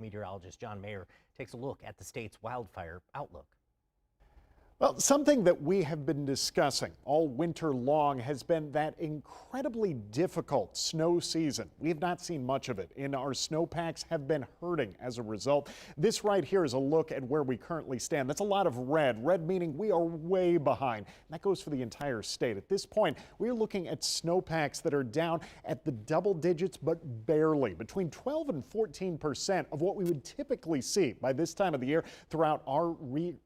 Meteorologist John Mayer takes a look at the state's wildfire outlook. Well, something that we have been discussing all winter long has been that incredibly difficult snow season. We have not seen much of it, and our snowpacks have been hurting as a result. This right here is a look at where we currently stand. That's a lot of red meaning we are way behind. And that goes for the entire state. At this point, we're looking at snowpacks that are down at the double digits, but barely, between 12 and 14% of what we would typically see by this time of the year throughout our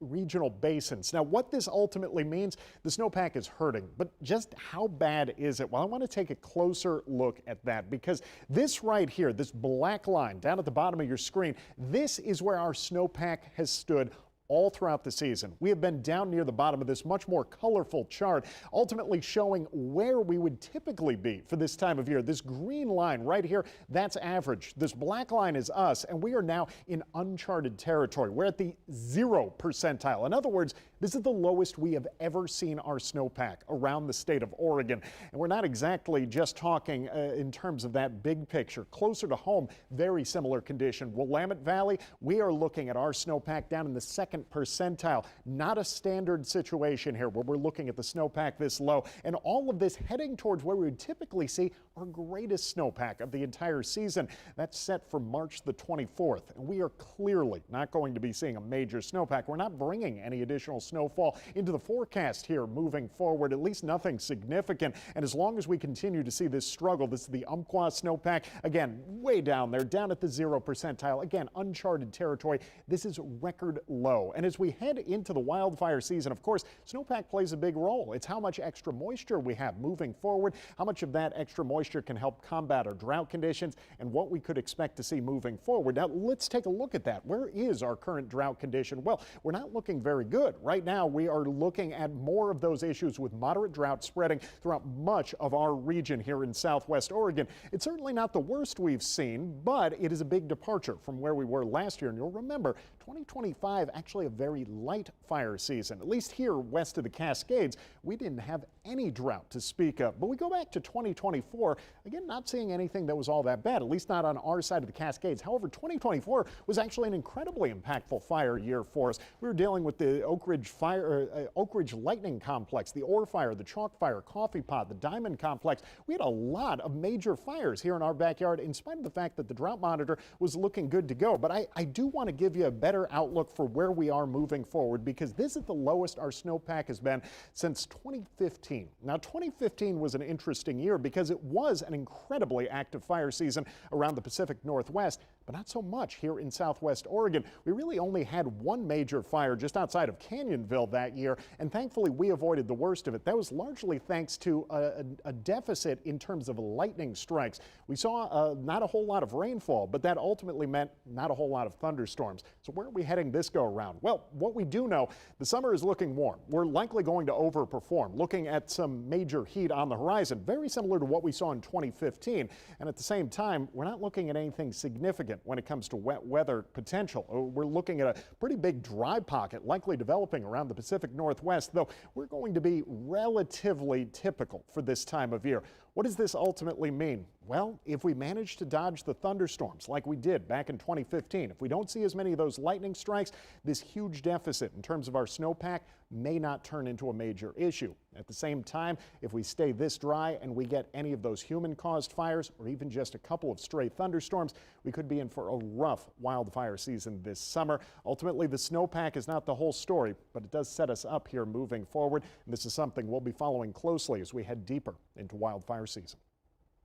regional basins. Now, what this ultimately means, the snowpack is hurting, but just how bad is it? Well, I want to take a closer look at that, because this right here, this black line down at the bottom of your screen, this is where our snowpack has stood all throughout the season. We have been down near the bottom of this much more colorful chart, ultimately showing where we would typically be for this time of year. This green line right here, that's average. This black line is us, and we are now in uncharted territory. We're at the 0 percentile. In other words, this is the lowest we have ever seen our snowpack around the state of Oregon. And we're not exactly just talking in terms of that big picture. Closer to home, very similar condition. Willamette Valley, we are looking at our snowpack down in the 2nd percentile. Not a standard situation here where we're looking at the snowpack this low. And all of this heading towards where we would typically see our greatest snowpack of the entire season. That's set for March the 24th. And we are clearly not going to be seeing a major snowpack. We're not bringing any additional snowfall into the forecast here moving forward, at least nothing significant. And as long as we continue to see this struggle, this is the Umpqua snowpack, again, way down there, down at the 0 percentile, again, uncharted territory. This is record low. And as we head into the wildfire season, of course, snowpack plays a big role. It's how much extra moisture we have moving forward, how much of that extra moisture can help combat our drought conditions, and what we could expect to see moving forward. Now, let's take a look at that. Where is our current drought condition? Well, we're not looking very good. Right now, we are looking at more of those issues with moderate drought spreading throughout much of our region here in southwest Oregon. It's certainly not the worst we've seen, but it is a big departure from where we were last year. And you'll remember, 2025, actually a very light fire season. At least here west of the Cascades, we didn't have any drought to speak of. But we go back to 2024, again, not seeing anything that was all that bad, at least not on our side of the Cascades. However, 2024 was actually an incredibly impactful fire year for us. We were dealing with the Oak Ridge Lightning Complex, the Ore Fire, the Chalk Fire, Coffee Pot, the Diamond Complex. We had a lot of major fires here in our backyard, in spite of the fact that the drought monitor was looking good to go. But I do want to give you a better outlook for where we are moving forward, because this is the lowest our snowpack has been since 2015. Now, 2015 was an interesting year because it was an incredibly active fire season around the Pacific Northwest, but not so much here in southwest Oregon. We really only had one major fire just outside of Canyonville that year, and thankfully we avoided the worst of it. That was largely thanks to a deficit in terms of lightning strikes. We saw not a whole lot of rainfall, but that ultimately meant not a whole lot of thunderstorms. So where are we heading this go around? Well, what we do know, the summer is looking warm. We're likely going to overperform, looking at some major heat on the horizon, very similar to what we saw in 2015. And at the same time, we're not looking at anything significant when it comes to wet weather potential. We're looking at a pretty big dry pocket likely developing around the Pacific Northwest, though we're going to be relatively typical for this time of year. What does this ultimately mean? Well, if we manage to dodge the thunderstorms like we did back in 2015, if we don't see as many of those lightning strikes, this huge deficit in terms of our snowpack may not turn into a major issue. At the same time, if we stay this dry and we get any of those human-caused fires or even just a couple of stray thunderstorms, we could be in for a rough wildfire season this summer. Ultimately, the snowpack is not the whole story, but it does set us up here moving forward. And this is something we'll be following closely as we head deeper into wildfire season.